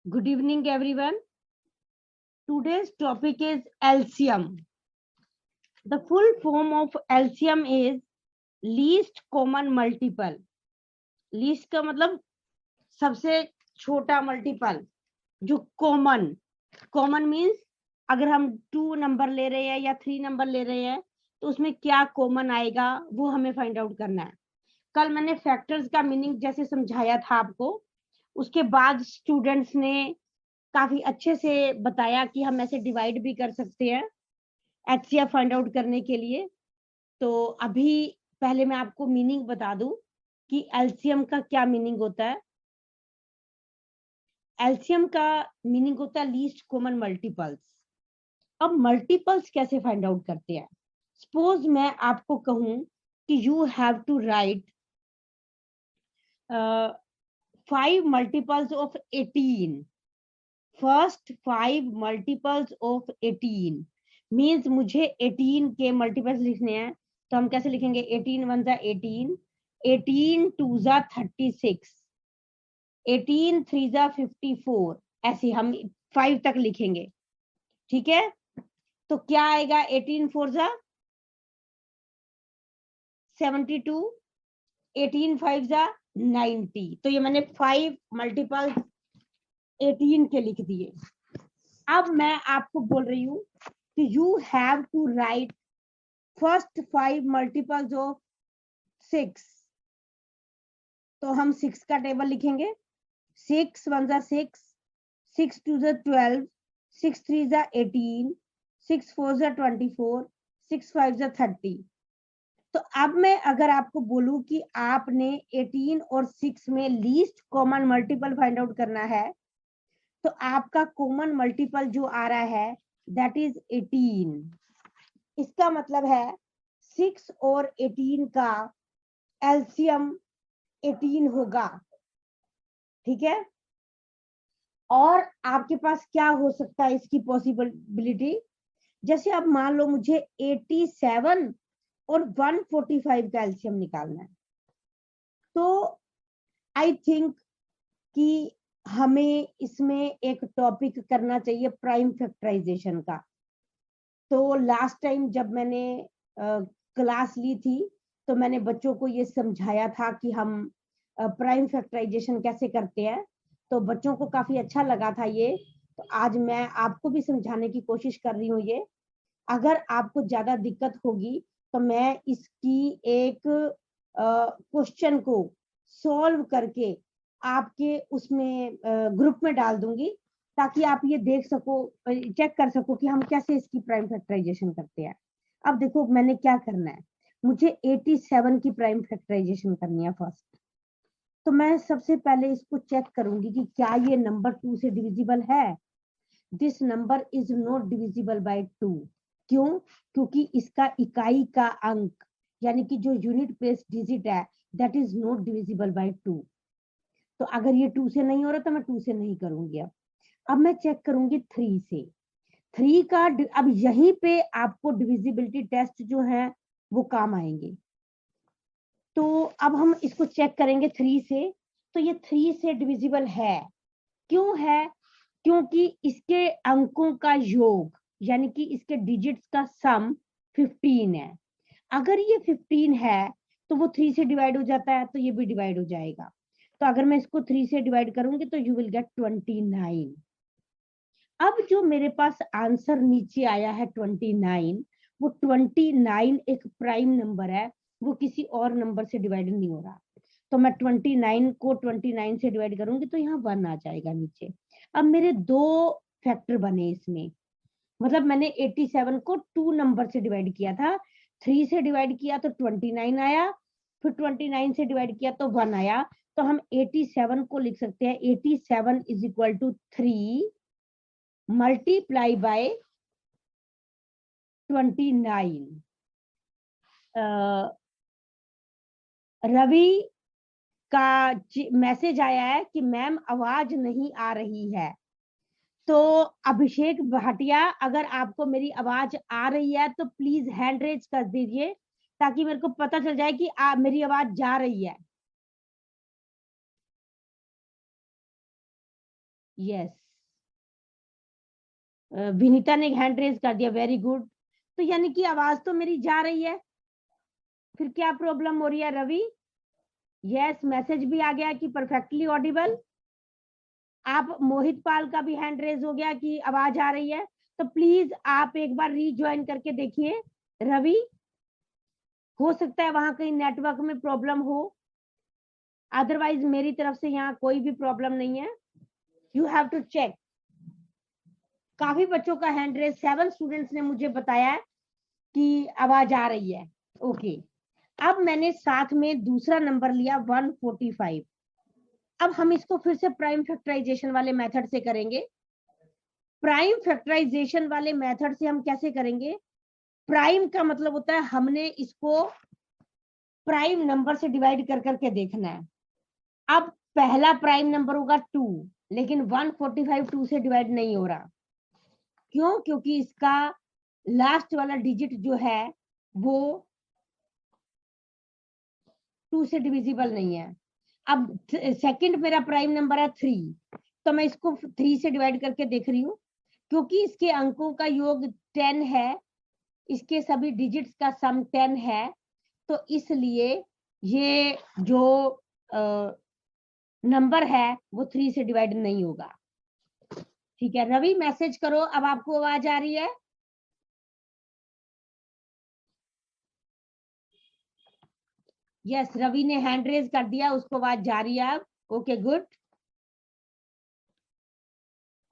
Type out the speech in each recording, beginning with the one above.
Good evening, everyone. Today's topic is LCM. The full form of LCM is least common multiple. Least का मतलब सबसे छोटा multiple जो common means अगर हम 2 नंबर ले रहे हैं या 3 नंबर ले रहे हैं तो उसमें क्या कॉमन आएगा वो हमें फाइंड आउट करना है। कल मैंने फैक्टर्स का मीनिंग जैसे समझाया था आपको, उसके बाद स्टूडेंट्स ने काफी अच्छे से बताया कि हम ऐसे डिवाइड भी कर सकते हैं एचसीएफ फाइंड आउट करने के लिए। तो अभी पहले मैं आपको मीनिंग बता दूं कि एलसीएम का क्या मीनिंग होता है। एलसीएम का मीनिंग होता है लीस्ट कॉमन मल्टीपल्स। अब मल्टीपल्स कैसे फाइंड आउट करते हैं? सपोज मैं आपको कहूं कि you have to write 5 multiples of 18। First 5 multiples of 18 means मुझे 18 के मल्टीपल्स लिखने हैं। तो हम कैसे लिखेंगे? 18 1 जा 18, 18 2 जा 36, 18 3 जा 54, ऐसे हम 5 तक लिखेंगे। ठीक है, तो क्या आएगा? 18 4 जा 72, 18 5 जा 90। तो ये मैंने 5 मल्टीपल्स 18 के लिख दिए। अब मैं आपको बोल रही हूं कि you have to write first 5 multiples of 6। तो हम 6 का टेबल लिखेंगे। 6 1 जा 6, 6 2 जा 12, 6 3 जा 18, 6 4 जा 24, 6 5 जा 30। तो अब मैं अगर आपको बोलूं कि आपने 18 और 6 में least common multiple find out करना है, तो आपका कॉमन मल्टीपल जो आ रहा है दैट इज 18। इसका मतलब है 6 और 18 का एलसीएम 18 होगा। ठीक है, और आपके पास क्या हो सकता है इसकी पॉसिबिलिटी? जैसे अब मान लो मुझे 87 और 145 का एलसीएम निकालना है, तो आई थिंक कि हमें इसमें एक टॉपिक करना चाहिए प्राइम फैक्टराइजेशन का। तो लास्ट टाइम जब मैंने क्लास ली थी तो मैंने बच्चों को ये समझाया था कि हम प्राइम फैक्टराइजेशन कैसे करते हैं, तो बच्चों को काफी अच्छा लगा था ये। तो आज मैं आपको भी समझाने की कोशिश कर रही हूँ ये। अगर आपको ज्यादा दिक्कत होगी तो मैं इसकी एक क्वेश्चन को सॉल्व करके आपके उसमें ग्रुप में डाल दूंगी, ताकि आप ये देख सको, चेक कर सको कि हम कैसे इसकी प्राइम फैक्टराइजेशन करते हैं। अब देखो मैंने क्या करना है, मुझे 87 की प्राइम फैक्टराइजेशन करनी है फर्स्ट। तो मैं सबसे पहले इसको चेक करूंगी कि क्या ये नंबर 2 से डिविजिबल है। This number is not divisible by 2। क्यों? क्योंकि इसका इकाई का अंक यानी कि जो यूनिट प्लेस डिजिट है that is not divisible by 2। तो अगर ये 2 से नहीं हो रहा तो मैं 2 से नहीं करूंगी। अब मैं चेक करूंगी 3 से। 3 का अब यहीं पे आपको डिविजिबिलिटी टेस्ट जो है वो काम आएंगे। तो अब हम इसको चेक करेंगे 3 से। तो ये 3 से डिविजिबल है। क्यों है? क्योंकि इसके अंकों का योग यानी कि इसके डिजिट्स का सम 15 है। अगर ये 15 है तो वो 3 से डिवाइड हो जाता है, तो ये भी डिवाइड हो जाएगा। तो अगर मैं इसको 3 से डिवाइड करूंगी तो यू विल गेट 29। अब जो मेरे पास आंसर नीचे आया है 29, वो 29 एक प्राइम नंबर है, वो किसी और नंबर से डिवाइड नहीं हो रहा। तो मैं 29 को 29 से डिवाइड करूंगी तो यहाँ 1 आ जाएगा नीचे। अब मेरे 2 फैक्टर बने इसमें, मतलब मैंने 87 को 2 नंबर से डिवाइड किया था। 3 से डिवाइड किया तो 29 आया, फिर 29 से डिवाइड किया तो 1 आया। तो हम 87 को लिख सकते हैं 87 is equal to 3 multiply by 29। Ravi का मैसेज आया है कि मैम आवाज नहीं आ रही है। तो अभिषेक भाटिया, अगर आपको मेरी आवाज आ रही है तो प्लीज हैंड रेज कर दीजिए ताकि मेरे को पता चल जाए कि मेरी आवाज जा रही है। यस, विनीता ने हैंड रेज कर दिया, वेरी गुड। तो यानी कि आवाज तो मेरी जा रही है, फिर क्या प्रॉब्लम हो रही है रवि? यस, मैसेज भी आ गया कि परफेक्टली ऑडिबल। आप मोहित पाल का भी हैंड रेज हो गया कि आवाज आ रही है। तो प्लीज आप एक बार रीज्वाइन करके देखिए रवि, हो सकता है वहां कहीं नेटवर्क में प्रॉब्लम हो, अदरवाइज मेरी तरफ से यहाँ कोई भी प्रॉब्लम नहीं है। You have to check. काफी बच्चों का हैंड रेज, 7 स्टूडेंट्स ने मुझे बताया कि आवाज आ रही है। ओके, अब मैंने साथ में दूसरा नंबर लिया 145। अब हम इसको फिर से प्राइम फैक्टराइजेशन वाले मेथड से करेंगे। प्राइम फैक्टराइजेशन वाले मेथड से हम कैसे करेंगे? प्राइम का मतलब होता है हमने इसको प्राइम नंबर से डिवाइड कर करके देखना है। अब पहला प्राइम नंबर होगा 2, लेकिन 145 2 से डिवाइड नहीं हो रहा। क्यों? क्योंकि इसका लास्ट वाला डिजिट जो है वो 2 से डिविजिबल नहीं है। अब सेकंड मेरा प्राइम नंबर है 3, तो मैं इसको 3 से डिवाइड करके देख रही हूँ। क्योंकि इसके अंकों का योग 10 है, इसके सभी डिजिट्स का सम 10 है, तो इसलिए ये जो नंबर है वो 3 से डिवाइड नहीं होगा। ठीक है रवि, मैसेज करो अब आपको आवाज आ रही है? यस, रवि ने हैंड रेज कर दिया, उसको आवाज जा रही है अब। Okay good.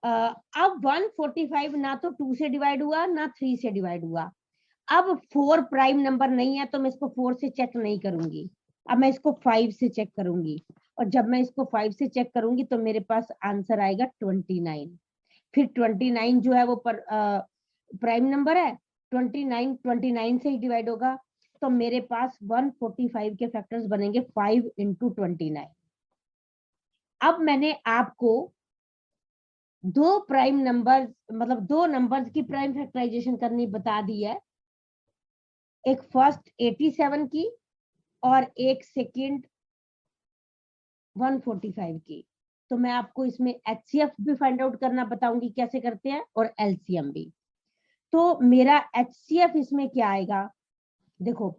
अब 145 ना तो 2 से डिवाइड हुआ ना 3 से डिवाइड हुआ। अब 4 प्राइम नंबर नहीं है, तो मैं इसको 4 से चेक नहीं करूंगी। अब मैं इसको 5 से चेक करूंगी, और जब मैं इसको 5 से चेक करूंगी तो मेरे पास आंसर आएगा 29। फिर 29 जो है वो प्राइम नंबर है, 29 से ही डिवाइड होगा, तो मेरे पास 145 के फैक्टर्स बनेंगे 5 इंटू 29। अब मैंने आपको दो प्राइम नंबर, मतलब दो नंबर्स की प्राइम फैक्टराइजेशन करनी बता दी है। एक फर्स्ट 87 की और एक सेकंड 145 की। तो मैं आपको इसमें HCF भी फाइंड आउट करना बताऊंगी कैसे करते हैं, और LCM भी। तो मेरा HCF इसमें क्या आएगा? देखो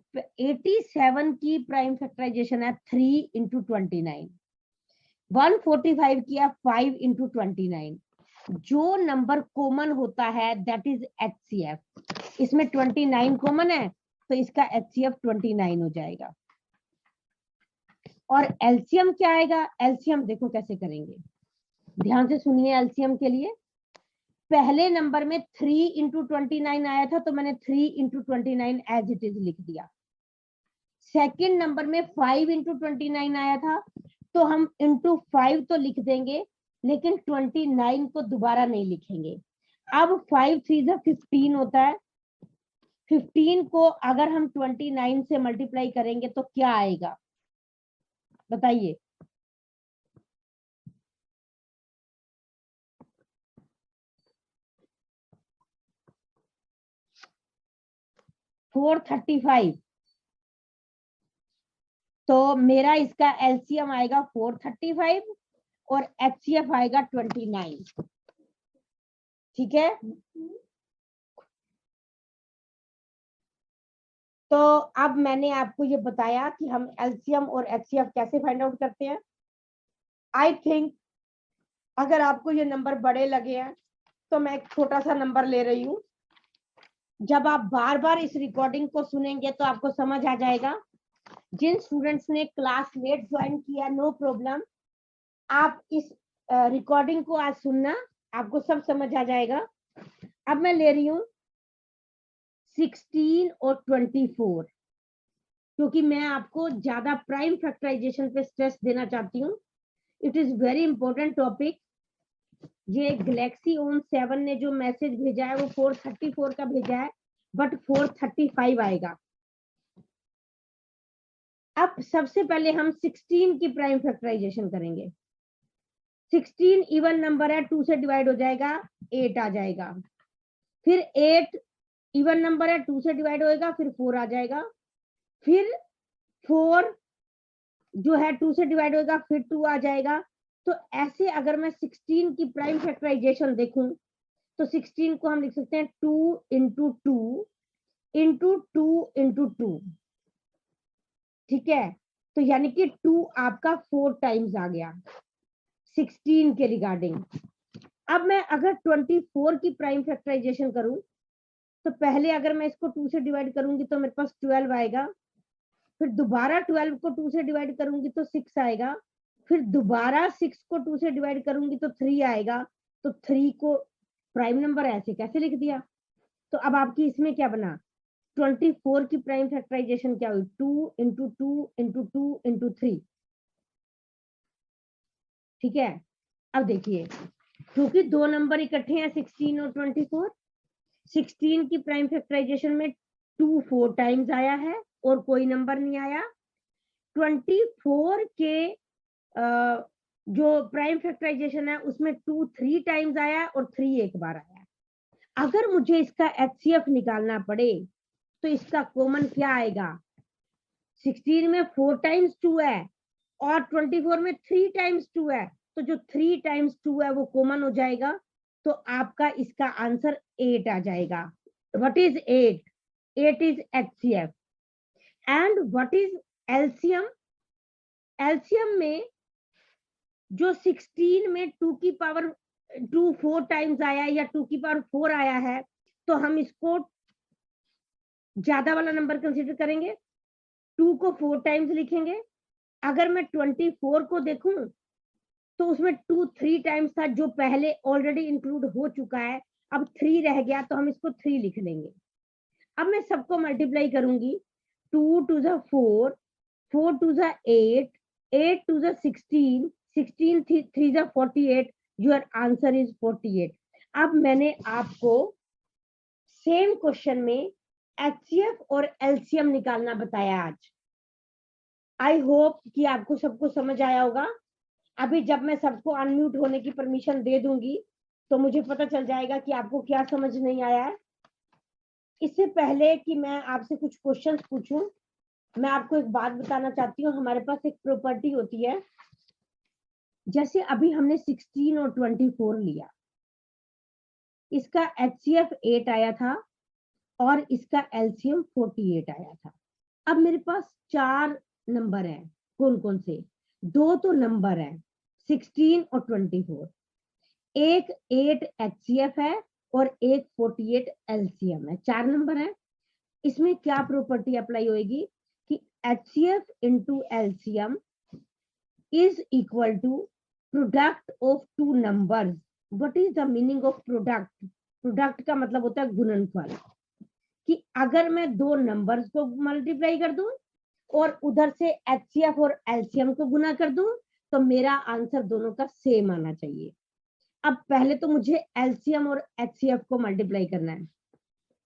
87 की प्राइम फैक्टराइजेशन है 3 इंटू 29, 145 किया 5 इंटू 29। जो नंबर कॉमन होता है दैट इज HCF। इसमें 29 कॉमन है, तो इसका HCF 29 हो जाएगा। और LCM क्या आएगा? LCM देखो कैसे करेंगे, ध्यान से सुनिए। LCM के लिए पहले नंबर में 3 इंटू 29 आया था, तो मैंने 3 इंटू 29 एज इट इज लिख दिया। सेकेंड नंबर में 5 इंटू 29 आया था, तो हम इंटू 5 तो लिख देंगे, लेकिन 29 को दोबारा नहीं लिखेंगे। अब 5 3 से 15 होता है, 15 को अगर हम 29 से मल्टीप्लाई करेंगे तो क्या आएगा बताइए? $435। तो मेरा इसका LCM आएगा 435 और HCF आएगा 29। ठीक है, तो अब मैंने आपको ये बताया कि हम LCM और HCF कैसे फाइंड आउट करते हैं। आई थिंक अगर आपको ये नंबर बड़े लगे हैं तो मैं एक छोटा सा नंबर ले रही हूँ। जब आप बार बार इस रिकॉर्डिंग को सुनेंगे तो आपको समझ आ जाएगा। जिन स्टूडेंट्स ने क्लास लेट ज्वाइन किया, नो प्रॉब्लम, आप इस रिकॉर्डिंग को आज सुनना, आपको सब समझ आ जाएगा। अब मैं ले रही हूँ 16 और 24, क्योंकि मैं आपको ज्यादा प्राइम फैक्टराइजेशन पे स्ट्रेस देना चाहती हूँ। It is very important topic. ये गैलेक्सी ऑन 7 ने जो मैसेज भेजा है वो 434 का भेजा है, बट 435 आएगा। अब सबसे पहले हम 16 की प्राइम फैक्टराइजेशन करेंगे। 16 इवन नंबर है, 2 से डिवाइड हो जाएगा 8 आ जाएगा। फिर 8 इवन नंबर है, 2 से डिवाइड होएगा, फिर 4 आ जाएगा। फिर 4 जो है 2 से डिवाइड होएगा, फिर 2 आ जाएगा। तो ऐसे अगर मैं 16 की प्राइम फैक्टराइजेशन देखूं तो 16 को हम लिख सकते हैं 2 इंटू 2 इंटू 2 इंटू 2, ठीक है। तो यानी कि 2 आपका 4 टाइम्स आ गया 16 के रिगार्डिंग। अब मैं अगर 24 की प्राइम फैक्टराइजेशन करूं तो पहले अगर मैं इसको 2 से डिवाइड करूंगी तो मेरे पास 12 आएगा, फिर दोबारा 12 को 2 से डिवाइड करूंगी तो 6 आएगा, फिर दोबारा 6 को 2 से डिवाइड करूंगी तो 3 आएगा। तो 3 को प्राइम नंबर ऐसे कैसे लिख दिया? तो अब आपकी इसमें क्या बना, 24 की प्राइम फैक्टराइजेशन क्या हुई, 2 इंटू 2 इंटू 2 इंटू 3, ठीक है। अब देखिए क्योंकि दो नंबर इकट्ठे हैं 16 और 24, 16 की प्राइम फैक्टराइजेशन में 2 4 टाइम्स आया है और कोई नंबर नहीं आया। 24 के जो प्राइम फैक्टराइजेशन है उसमें 2 3 टाइम्स आया और 3 एक बार आया। अगर मुझे इसका एचसीएफ निकालना पड़े तो इसका कॉमन क्या आएगा, 16 में 4 टाइम्स 2 है और 24 में 3 टाइम्स 2 है, तो जो 3 टाइम्स 2 है वो कॉमन हो जाएगा, तो आपका इसका आंसर 8 आ जाएगा। What is 8? 8 is HCF. And what is LCM? LCM में जो 16 में 2 की पावर 2 4 टाइम्स आया या 2 की पावर 4 आया है, तो हम इसको ज्यादा वाला नंबर कंसीडर करेंगे, 2 को 4 टाइम्स लिखेंगे। अगर मैं 24 को देखूं तो उसमें 2 3 टाइम्स था जो पहले ऑलरेडी इंक्लूड हो चुका है, अब 3 रह गया तो हम इसको 3 लिख लेंगे। अब मैं सबको मल्टीप्लाई करूंगी, 2 to the 4, 4 to the 8, 8 to the 16, 16 3 the 48, your answer is 48। अब मैंने आपको सेम क्वेश्चन में एचसीएफ और एलसीएम निकालना बताया आज। आई होप कि आपको सबको समझ आया होगा। अभी जब मैं सबको अनम्यूट होने की परमिशन दे दूंगी तो मुझे पता चल जाएगा कि आपको क्या समझ नहीं आया है। इससे पहले कि मैं आपसे कुछ क्वेश्चंस पूछूं, मैं आपको एक बात बताना चाहती हूँ। हमारे पास एक प्रॉपर्टी होती है, जैसे अभी हमने 16 और 24 लिया, इसका एचसीएफ 8 आया था और इसका एलसीएम 48 आया था। अब मेरे पास 4 नंबर हैं, कौन कौन से? 2 तो नंबर है 16 और 24, एक 8 एचसीएफ है और एक 48 एलसीएम है। 4 नंबर है। इसमें क्या प्रॉपर्टी अप्लाई होगी कि HCF into LCM is equal to product of 2 numbers. What is the meaning of product? Product का मतलब होता है गुणनफल, कि अगर मैं 2 नंबर्स को मल्टीप्लाई कर दूं और उधर से एचसीएफ और एलसीएम को गुना कर दूं तो मेरा आंसर दोनों का सेम आना चाहिए। अब पहले तो मुझे एलसीएम और एचसीएफ को मल्टीप्लाई करना है।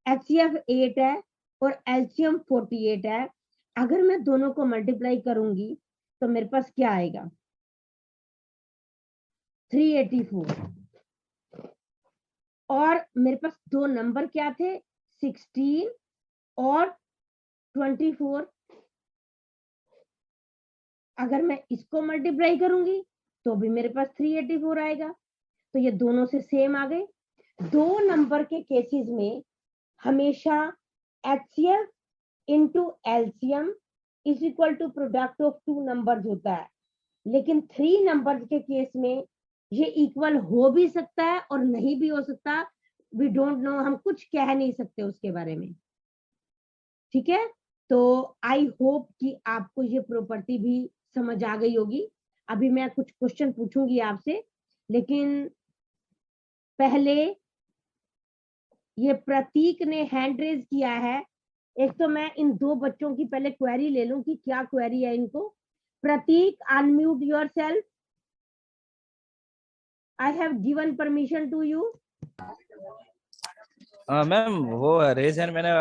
एचसीएफ 8 है और एलसीएम 48 है। अगर मैं दोनों को मल्टीप्लाई करूंगी तो मेरे पास क्या आएगा, 384। और मेरे पास 2 नंबर क्या थे, 16 और 24। अगर मैं इसको मल्टीप्लाई करूंगी तो भी मेरे पास 384 आएगा। तो ये दोनों से सेम आ गए। 2 नंबर के केसेस में हमेशा HCF into LCM is equal to product of 2 numbers होता है, लेकिन 3 नंबर्स के केस में ये इक्वल हो भी सकता है और नहीं भी हो सकता। वी डोंट नो, हम कुछ कह नहीं सकते उसके बारे में, ठीक है। तो आई होप कि आपको ये प्रॉपर्टी भी समझ आ गई होगी। अभी मैं कुछ क्वेश्चन पूछूंगी आपसे, लेकिन पहले ये प्रतीक ने हैंड रेज किया है। एक तो मैं इन 2 बच्चों की पहले क्वेरी ले लूं कि क्या क्वेरी है इनको। Prateek, unmute yourself. I have given permission to you. Ma'am वो रेज हैंड मैंने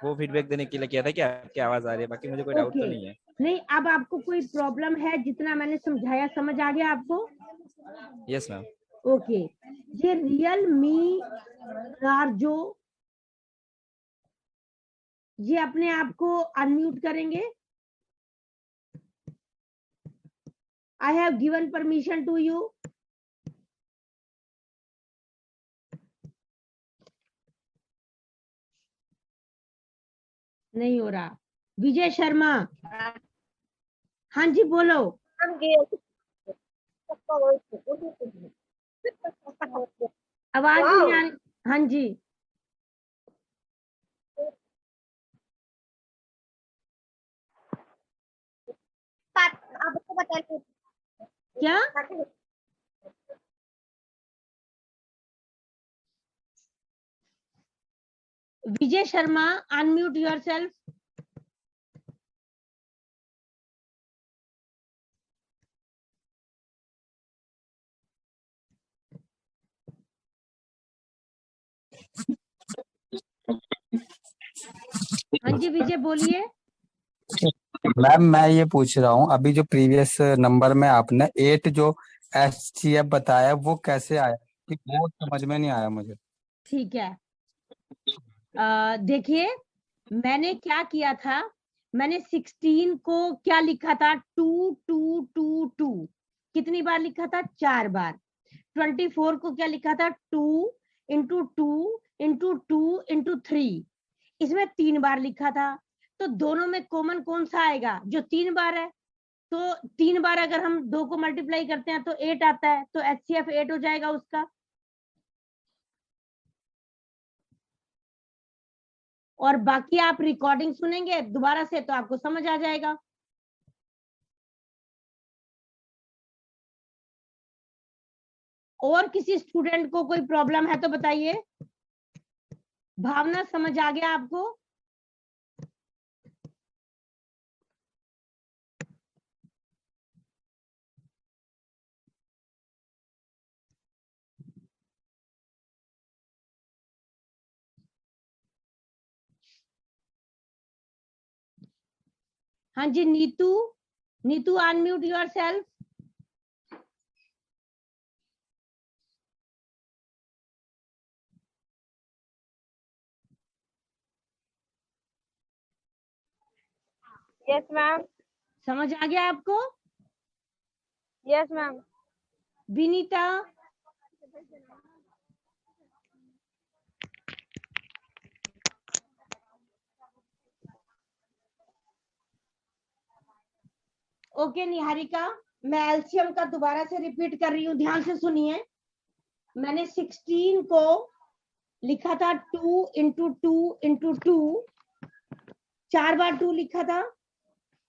वो फीडबैक देने के लिए किया था कि आपकी आवाज आ रही है, बाकी मुझे कोई डाउट तो नहीं है। नहीं, अब आपको कोई प्रॉब्लम है? जितना मैंने समझाया समझ आ गया आपको? Yes ma'am. ओके। ये रियल मी रारजो, ये अपने आप को अनम्यूट करेंगे। I have given permission to you. नहीं हो रहा। विजय शर्मा, हाँ जी बोलो। आवाज नहीं आ रही। हाँ जी, आपको बता क्या? Vijay Sharma, unmute yourself. हाँ जी विजय बोलिए। मैम मैं ये पूछ रहा हूँ, अभी जो प्रीवियस नंबर में आपने 8 जो HCF बताया वो कैसे आया, कि वो समझ में नहीं आया मुझे। ठीक है, देखिए मैंने क्या किया था, मैंने 16 को क्या लिखा था, 2 2 2 2, कितनी बार लिखा था, 4 बार। 24 को क्या लिखा था, 2 इंटू 2 इंटू 2 इंटू 3, इसमें 3 बार लिखा था। तो दोनों में कॉमन कौन सा आएगा, जो 3 बार है। तो 3 बार अगर हम 2 को मल्टीप्लाई करते हैं तो 8 आता है, तो HCF 8 हो जाएगा उसका। और बाकी आप रिकॉर्डिंग सुनेंगे दोबारा से तो आपको समझ आ जाएगा। और किसी स्टूडेंट को कोई प्रॉब्लम है तो बताइए। भावना समझ आ गया आपको? हाँ जी Neetu, Neetu unmute yourself. Yes ma'am. समझ आ गया आपको? Yes ma'am. Vinita, okay Niharika, मैं एलसीएम का दोबारा से रिपीट कर रही हूँ, ध्यान से सुनिए। मैंने 16 को लिखा था 2 इंटू 2 इंटू 2, 4 बार 2 लिखा था।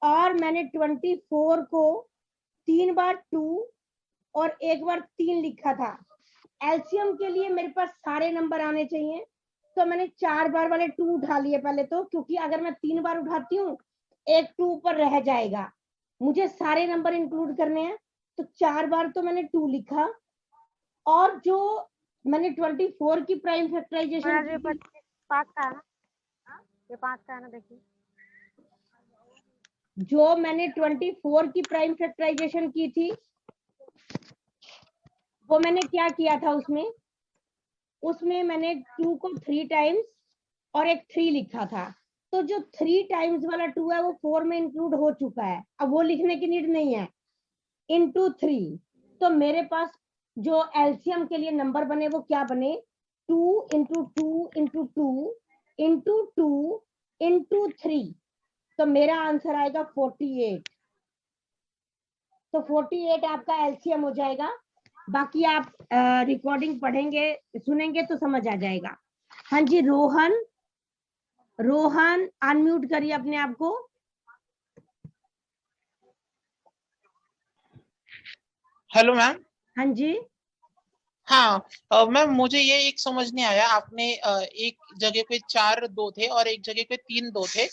और मैंने 24 को 3 बार 2 और 1 बार 3 लिखा था। एलसीएम के लिए मेरे पास सारे नंबर आने चाहिए, तो मैंने 4 बार वाले 2 उठा लिए पहले तो, क्योंकि अगर मैं 3 बार उठाती हूँ एक 2 ऊपर रह जाएगा, मुझे सारे नंबर इंक्लूड करने हैं। तो 4 बार तो मैंने 2 लिखा। और जो मैंने 24 की प्राइम फैक्टराइजेशन की थी, 5 का है ना, ये 5 का है ना, देखिए। जो मैंने 24 की प्राइम फैक्टराइजेशन की थी, वो मैंने क्या किया था, उसमें मैंने 2 को 3 टाइम्स और एक 3 लिखा था। तो जो 3 टाइम्स वाला 2 है वो 4 में इंक्लूड हो चुका है, अब वो लिखने की नीड नहीं है। इंटू 3, तो मेरे पास जो एलसीएम के लिए नंबर बने वो क्या बने, 2 इंटू 2 इंटू 2 इंटू 2 इंटू 3। तो मेरा आंसर आएगा 48। तो 48 आपका एलसीएम हो जाएगा। बाकी आप रिकॉर्डिंग पढ़ेंगे सुनेंगे तो समझ आ जाएगा। हाँ जी रोहन, रोहन अनम्यूट करिए अपने आप को। Hello ma'am. हाँ जी, हाँ मैम, मुझे ये एक समझ नहीं आया, आपने एक जगह पे 4 2 थे और एक जगह पे 3 2 थे।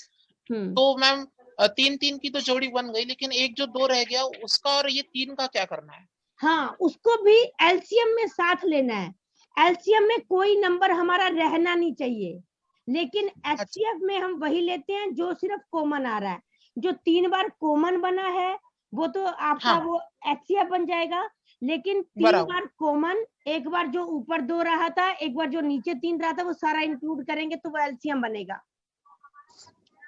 तो मैम 3 3 की तो जोड़ी बन गई, लेकिन एक जो 2 रह गया उसका और ये 3 का क्या करना है? हाँ उसको भी एलसीएम में साथ लेना है। एलसीएम में कोई नंबर हमारा रहना नहीं चाहिए, लेकिन एचसीएफ में हम वही लेते हैं जो सिर्फ कॉमन आ रहा है। जो 3 बार कॉमन बना है वो तो आपका हाँ, वो एचसीएफ बन जाएगा, लेकिन 3 बराबर। बार कॉमन, एक बार जो ऊपर 2 रहा था, एक बार जो नीचे 3 रहा था, वो सारा इंक्लूड करेंगे तो वो एलसीएम बनेगा।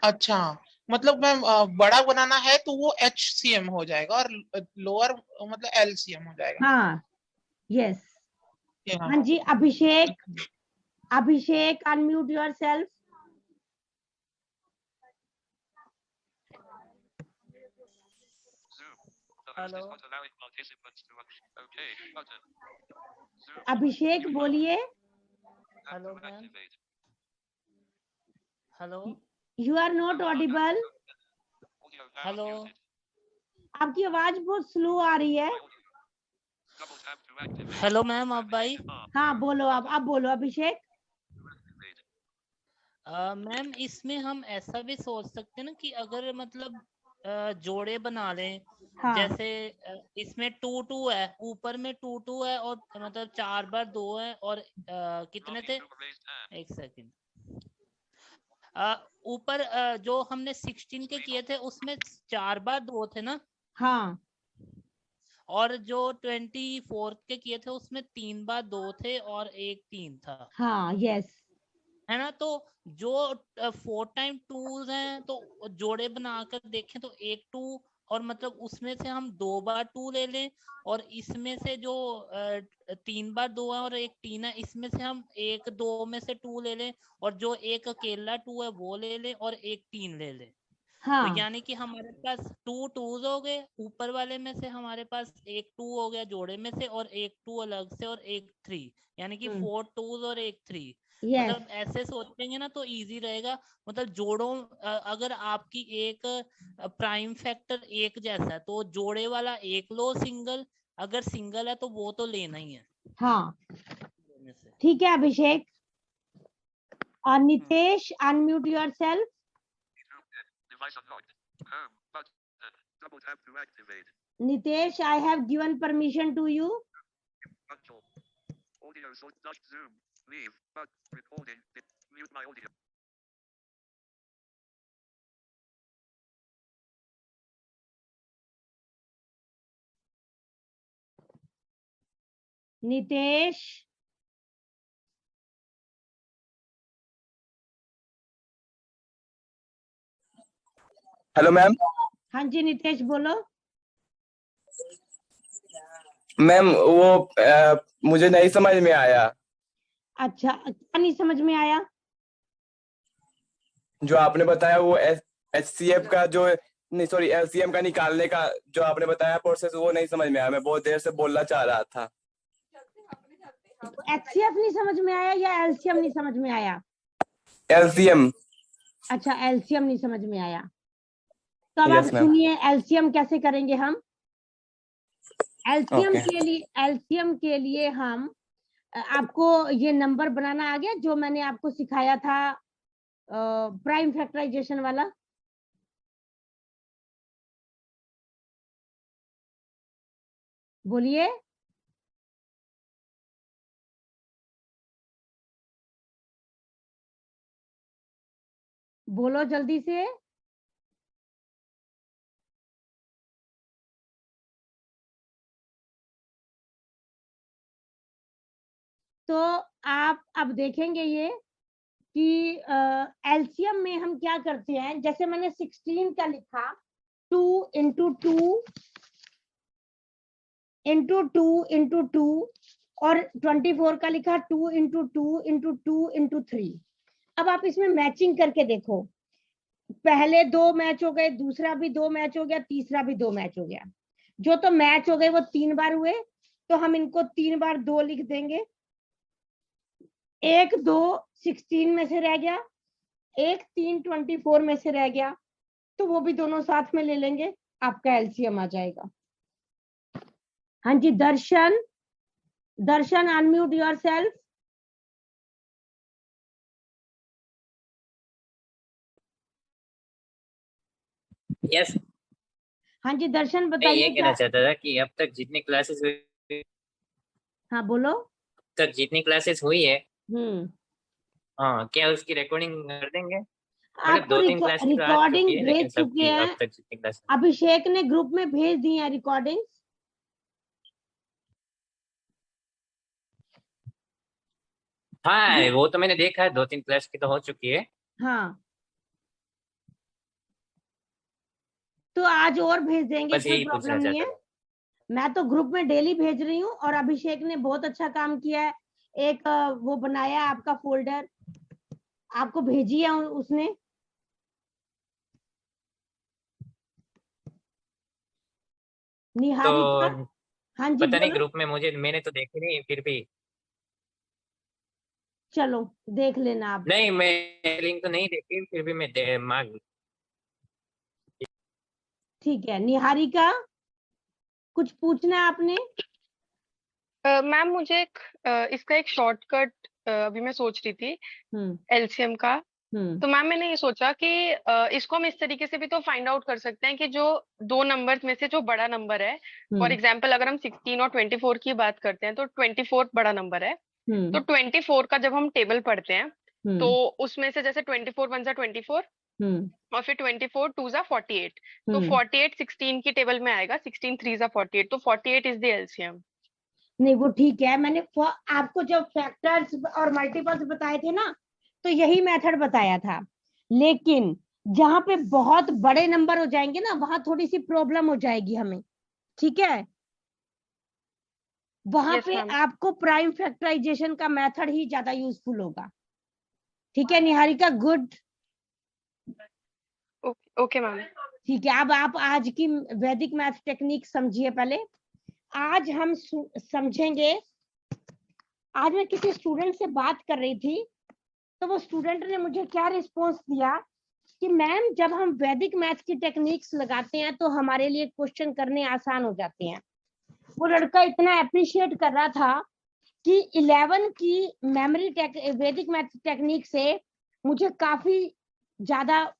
अच्छा, मतलब मैम बड़ा बनाना है तो वो HCM हो जाएगा और लोअर मतलब LCM हो जाएगा। हाँ, यस। ये हाँ। हाँ जी, अभिषेक, अभिषेक अनम्यूट योरसेल्फ। अभिषेक बोलिए। Hello ma'am. Hello you are not audible. Hello आपकी आवाज बहुत स्लो आ रही है। हेलो मैम, आप भाई। हाँ बोलो, आप बोलो अभिषेक। मैम इसमें हम ऐसा भी सोच सकते हैं ना कि अगर मतलब जोड़े बना लें। हाँ जैसे इसमें 2 2 है, ऊपर में 2 2 है और मतलब 4 बार 2 है और कितने थे, एक सेकंड। ऊपर जो हमने 16 के किए थे उसमें 4 बार 2 थे ना। हाँ और जो 24 के किए थे उसमें 3 बार 2 थे और एक 3 था। हाँ, यस। है ना। तो जो 4 टाइम 2 हैं तो जोड़े बनाकर देखें तो एक 2 और मतलब उसमें से हम 2 बार 2 ले लें और इसमें से जो 3 बार 2 है और एक 3 है इसमें से हम एक 2 में से 2 ले लें और जो एक अकेला 2 है वो ले लें और एक 3 ले लें। तो हाँ यानी कि हमारे पास 2 2s हो गए, ऊपर वाले में से हमारे पास एक 2 हो गया जोड़े में से और एक 2 अलग से और एक 3, यानी कि 4 2s और एक 3। यस। मतलब ऐसे सोचेंगे ना तो इजी रहेगा। मतलब जोड़ों अगर आपकी एक प्राइम फैक्टर एक जैसा है तो जोड़े वाला एक लो सिंगल, अगर सिंगल है तो वो तो लेना ही है हाँ दोनों से। ठीक है अभिषेक। और Nitesh unmute yourself. Nitesh, I have given permission to you. Nitesh, hello ma'am. हाँ जी नितेश बोलो। मैम वो मुझे नहीं समझ में आया अच्छा, क्या नहीं समझ में आया? जो आपने बताया वो HCF का जो नहीं सॉरी LCM का निकालने का जो आपने बताया प्रोसेस वो नहीं समझ में आया। मैं बहुत देर से बोलना चाह रहा था। HCF नहीं समझ में आया या LCM नहीं समझ में आया? LCM। अच्छा, LCM नहीं समझ में आया। तो अब आप यस मैम। सुनिए LCM कैसे करेंगे हम। LCM okay. के लिए हम आपको ये नंबर बनाना आ गया जो मैंने आपको सिखाया था प्राइम फैक्टराइजेशन वाला। बोलिए। बोलो जल्दी से। तो आप अब देखेंगे ये कि एलसीएम में हम क्या करते हैं। जैसे मैंने 16 का लिखा 2 इंटू 2 इंटू 2 इंटू 2 और 24 का लिखा 2 इंटू 2 इंटू 2 इंटू 3। अब आप इसमें मैचिंग करके देखो। पहले 2 मैच हो गए, दूसरा भी 2 मैच हो गया, तीसरा भी 2 मैच हो गया। जो तो मैच हो गए वो 3 बार हुए तो हम इनको 3 बार 2 लिख देंगे। एक 2 16 में से रह गया, एक 3 24 में से रह गया, तो वो भी दोनों साथ में ले लेंगे, आपका एलसीएम आ जाएगा। हाँ जी दर्शन, दर्शन अनम्यूट योरसेल्फ। यस। हाँ जी दर्शन मैं बताइए ये क्या। कहना चाहता था कि अब तक जितनी क्लासेस हुई, हाँ बोलो। तक जितनी क्लासेस हुई है, हाँ क्या उसकी रिकॉर्डिंग कर देंगे? मतलब आपको 2-3 क्लास की तो आ चुकी रिकॉर्डिंग है, भेज लेकिन चुके सबकी हैं। अब तक जितनी क्लास। अभिषेक ने ग्रुप में भेज दी है रिकॉर्डिंग। हाँ, वो तो मैंने देखा है, 2-3 क्लास की तो हो चुकी है। हाँ तो आज और भेज देंगे, बस कोई यही पूछना प्रॉब्लम नहीं है। चाहता था। मैं तो ग्रुप में डेली भेज रही हूँ, और अभिषेक ने बहुत अच्छा काम किया है। एक वो बनाया आपका फोल्डर, आपको भेजी है उसने। निहारिका, तो हाँ जी पता नहीं बोलो। ग्रुप में मैंने तो देखी नहीं फिर भी। चलो देख लेना आप। नहीं, मैं लिंक तो नहीं देखी, फिर भी मैं मांग। ठीक है निहारिका, कुछ पूछना है आपने? मैम मुझे इसका एक शॉर्टकट अभी मैं सोच रही थी एलसीएम का। तो मैम मैंने ये सोचा कि इसको हम इस तरीके से भी तो फाइंड आउट कर सकते हैं कि जो दो नंबर्स में से जो बड़ा नंबर है, फॉर एग्जांपल अगर हम 16 और 24 की बात करते हैं तो 24 बड़ा नंबर है। तो 24 का जब हम टेबल पढ़ते हैं तो उसमें से जैसे 24 1 जा 24 और फिर 24 2 जा 48, तो 48 16 की टेबल में आएगा, 16 3 जा 48, तो 48 इज द एलसीएम। नहीं वो ठीक है, मैंने आपको जब फैक्टर्स और मल्टीपल्स बताए थे ना, तो यही मेथड बताया था। लेकिन जहां पे बहुत बड़े नंबर हो जाएंगे ना, वहां थोड़ी सी प्रॉब्लम हो जाएगी हमें, ठीक है। वहां Yes, पे ma'am. आपको प्राइम फैक्टराइजेशन का मेथड ही ज्यादा यूजफुल होगा। ठीक है निहारिका, गुड। Okay ma'am. ठीक है, अब आप आज की वैदिक मैथ टेक्निक समझिए पहले। आज हम समझेंगे, आज मैं किसी स्टूडेंट से बात कर रही थी, तो वो स्टूडेंट ने मुझे क्या रिस्पॉन्स दिया कि मैम जब हम वैदिक मैथ की टेक्निक्स लगाते हैं तो हमारे लिए क्वेश्चन करने आसान हो जाते हैं। वो लड़का इतना अप्रिशिएट कर रहा था कि 11 की मेमोरी वैदिक मैथ टेक्निक से मुझे काफी ज्यादा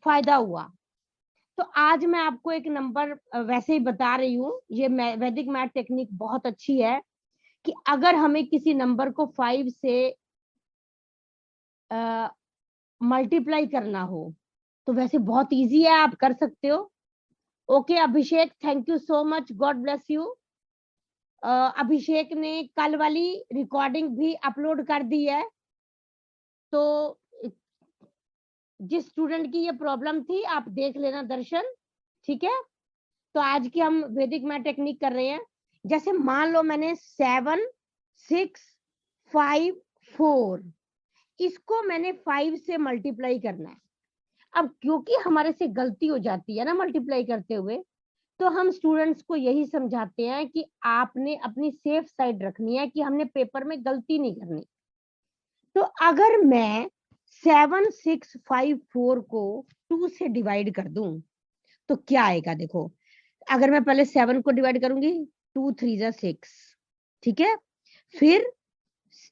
फायदा हुआ। तो आज मैं आपको एक नंबर वैसे ही बता रही हूँ, ये वैदिक मैथ टेक्निक बहुत अच्छी है कि अगर हमें किसी नंबर को 5 से मल्टीप्लाई करना हो तो वैसे बहुत इजी है, आप कर सकते हो। Okay Abhishek, thank you so much, God bless you. Abhishek ने कल वाली रिकॉर्डिंग भी अपलोड कर दी है, तो जिस स्टूडेंट की ये प्रॉब्लम थी आप देख लेना दर्शन, ठीक है। तो आज की हम वैदिक मैथ टेक्निक कर रहे हैं। जैसे मान लो मैंने 7 6 5 4, इसको मैंने 5 से मल्टीप्लाई करना है। अब क्योंकि हमारे से गलती हो जाती है ना मल्टीप्लाई करते हुए, तो हम स्टूडेंट्स को यही समझाते हैं कि आपने अपनी सेफ साइड रखनी है, कि हमने पेपर में गलती नहीं करनी। तो अगर मैं 7 6 5 4 को 2 से डिवाइड कर दूं तो क्या आएगा? देखो, अगर मैं पहले 7 को डिवाइड करूंगी, 2 3 जा 6, ठीक है। फिर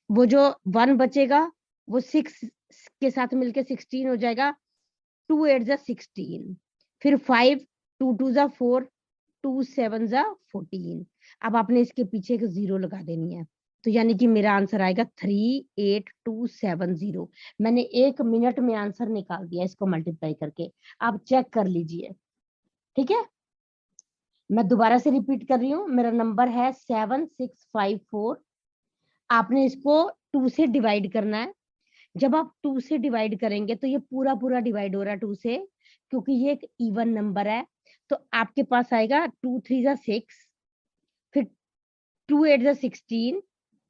वो जो 1 बचेगा वो 6 के साथ मिलके 16 हो जाएगा, 2 8 जा 16, फिर 5 2 2 जा 4, 2 7 जा 14। अब आपने इसके पीछे एक 0 लगा देनी है, तो यानी कि मेरा आंसर आएगा 38270। मैंने 1 मिनट में आंसर निकाल दिया इसको मल्टीप्लाई करके, आप चेक कर लीजिए, ठीक है। मैं दोबारा से रिपीट कर रही हूँ, मेरा नंबर है 7654। आपने इसको 2 से डिवाइड करना है। जब आप 2 से डिवाइड करेंगे तो ये पूरा पूरा डिवाइड हो रहा है 2 से, क्योंकि ये एक इवन नंबर है। तो आपके पास आएगा 2 3 जा 6, फिर 2 8 जा 16,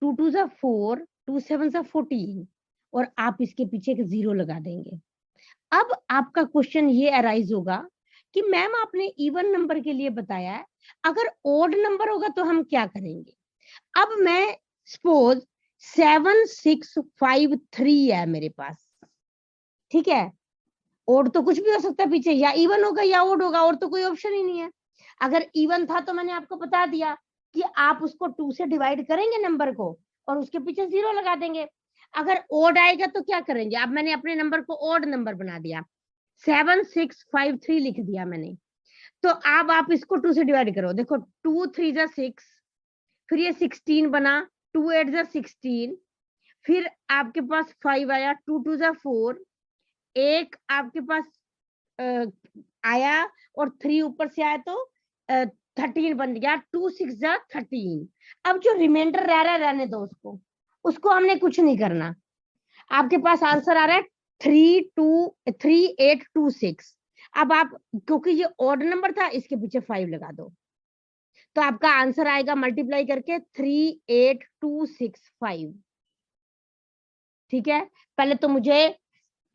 2 2 जा 4, 2 7 जा 14, और आप इसके पीछे एक 0 लगा देंगे। अब आपका क्वेश्चन ये अराइज होगा कि मैम आपने इवन नंबर के लिए बताया है, अगर ओड नंबर होगा तो हम क्या करेंगे? अब मैं सपोज 7 6 5 3 है मेरे पास, ठीक है। ओड तो कुछ भी हो सकता है पीछे, या इवन होगा या ओड होगा, और तो कोई ऑप्शन ही नहीं है। अगर इवन था तो मैंने आपको बता दिया कि आप उसको 2 से डिवाइड करेंगे नंबर को, और उसके पीछे 0 लगा देंगे। अगर ओड आएगा तो क्या करेंगे? अब मैंने अपने नंबर को ओड नंबर बना दिया, 7 6 5 3 लिख दिया मैंने। तो अब आप इसको 2 से डिवाइड करो, देखो 2 3 जा 6, फिर ये 16 बना, 2 8 जा 16, फिर आपके पास 5 आया, 2 2 जा 4, एक आपके पास आया, और 3 ऊपर से आया तो 13 बन गया, 2 6 जा 13। अब जो रिमाइंडर रह रहा है रहने दो उसको हमने कुछ नहीं करना। आपके पास आंसर आ रहा है 3826। अब आप, क्योंकि ये ऑड नंबर था, इसके पीछे 5 लगा दो, तो आपका आंसर आएगा मल्टीप्लाई करके 38265। ठीक है, पहले तो मुझे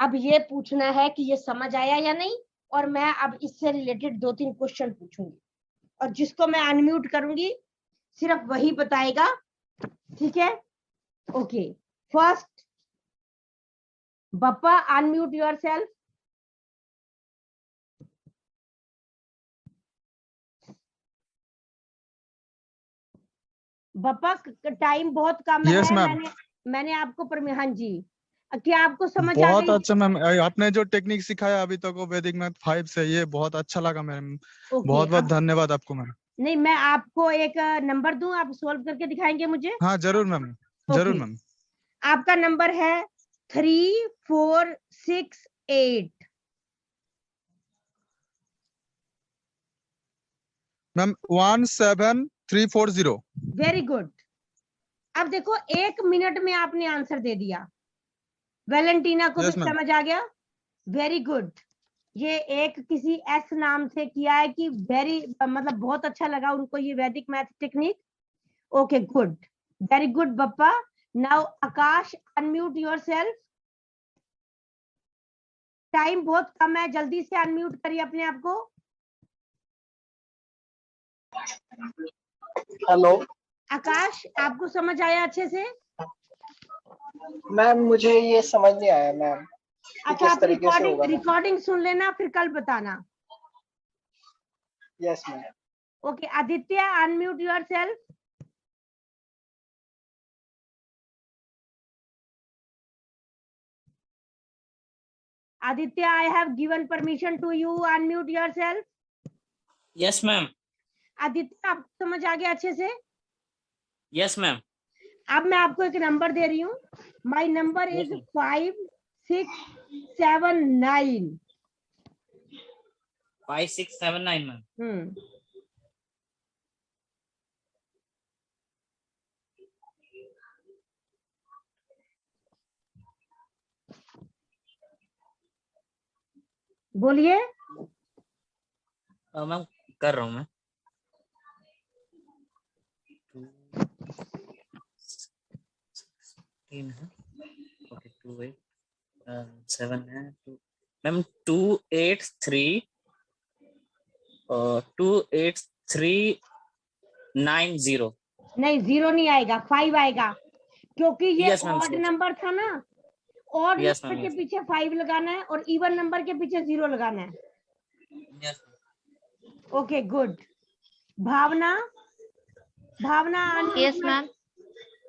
अब ये पूछना है कि ये समझ आया या नहीं, और मैं अब इससे रिलेटेड 2-3 क्वेश्चन पूछूंगी, और जिसको मैं अनम्यूट करूंगी सिर्फ वही बताएगा। ठीक है, okay. First, Bappa unmute yourself. Bappa time बहुत कम यस है, मैम। मैंने आपको हाँ जी, क्या आपको समझ आ बहुत गई? अच्छा मैम, आपने जो टेक्निक सिखाया अभी तक वो वैदिक मैथ 5 से, ये बहुत अच्छा लगा मैम। ओके, बहुत बहुत अब धन्यवाद आपको मैम। नहीं, मैं आपको एक नंबर दूं, आप सॉल्व करके दिखाएंगे मुझे? हाँ जरूर मैम, जरूर ओके। मैम। आपका नंबर है 3468। मैम 17340। Very good. अब देखो 1 मिनट में आपने आंसर दे दिया। वैलेंटीना को भी Yes, ma'am. समझ आ गया? Very good. ये एक किसी एस नाम से किया है कि वेरी, मतलब बहुत अच्छा लगा उनको ये वैदिक math technique. Okay, good, very good Bappa. Now Akash, unmute yourself. Time बहुत कम है, जल्दी से अनम्यूट करिए अपने आप को। हेलो आकाश, आपको समझ आया अच्छे से? मैम, मुझे ये समझ नहीं आया मैम। अच्छा, आप रिकॉर्डिंग सुन लेना, फिर कल बताना। Yes ma'am. Okay, Aditya unmute yourself. Aditya, I have given permission to you. Unmute yourself. Yes, ma'am. Aditya, आपको समझ आ गया अच्छे से? Yes, ma'am. अब मैं आपको एक नंबर दे रही हूँ। My number is 5679। 5679, ma'am. बोलिए। मैम कर रहा हूँ मैं। 3 है, ओके 2 8 7 है, मैम 28390। नहीं, 0 नहीं आएगा, 5 आएगा, क्योंकि ये ऑड नंबर था ना। ऑड नंबर के पीछे 5 लगाना है और इवन नंबर के पीछे 0 लगाना है। Okay, good. Bhavna, yes ma'am.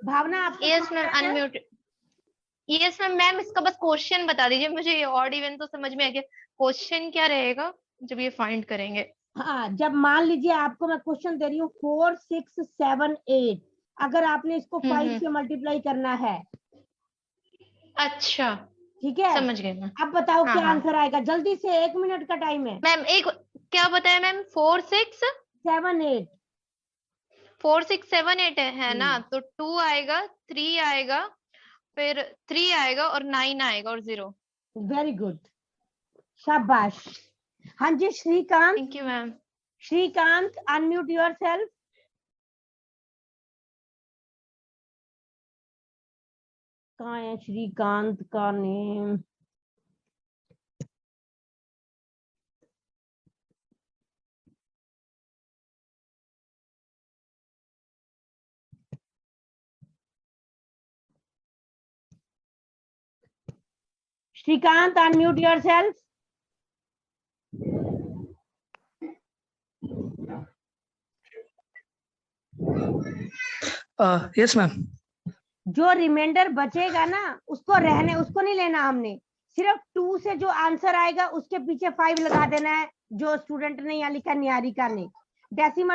Bhavna, आप? Yes ma'am, unmute. Yes ma'am. Ma'am इसका बस क्वेश्चन बता दीजिए मुझे। ये ऑड इवन तो समझ में आ गया, क्वेश्चन क्या रहेगा जब ये फाइंड करेंगे? हाँ, जब मान लीजिए आपको मैं क्वेश्चन दे रही हूँ 4678, अगर आपने इसको 5 से मल्टीप्लाई करना है। अच्छा, ठीक है, समझ गए मैम। अब बताओ क्या आंसर आएगा, जल्दी से, 1 मिनट का टाइम है। मैम एक क्या बताया मैम? 4678। 4678 है ना? तो 2 आएगा, 3 आएगा, फिर 3 आएगा और 9 आएगा और 0। वेरी गुड, शाबाश। हाँ जी, Shrikant. Thank you ma'am. Shrikant, unmute yourself. कहाँ है श्रीकांत का name? Shrikant, unmute yourself. Yes ma'am. जो रिमाइंडर बचेगा ना, उसको नहीं लेना हमने। सिर्फ 2 से जो आंसर आएगा उसके पीछे 5 लगा देना है, जो स्टूडेंट ने यहाँ लिखा, निहारिका ने। डेसिमल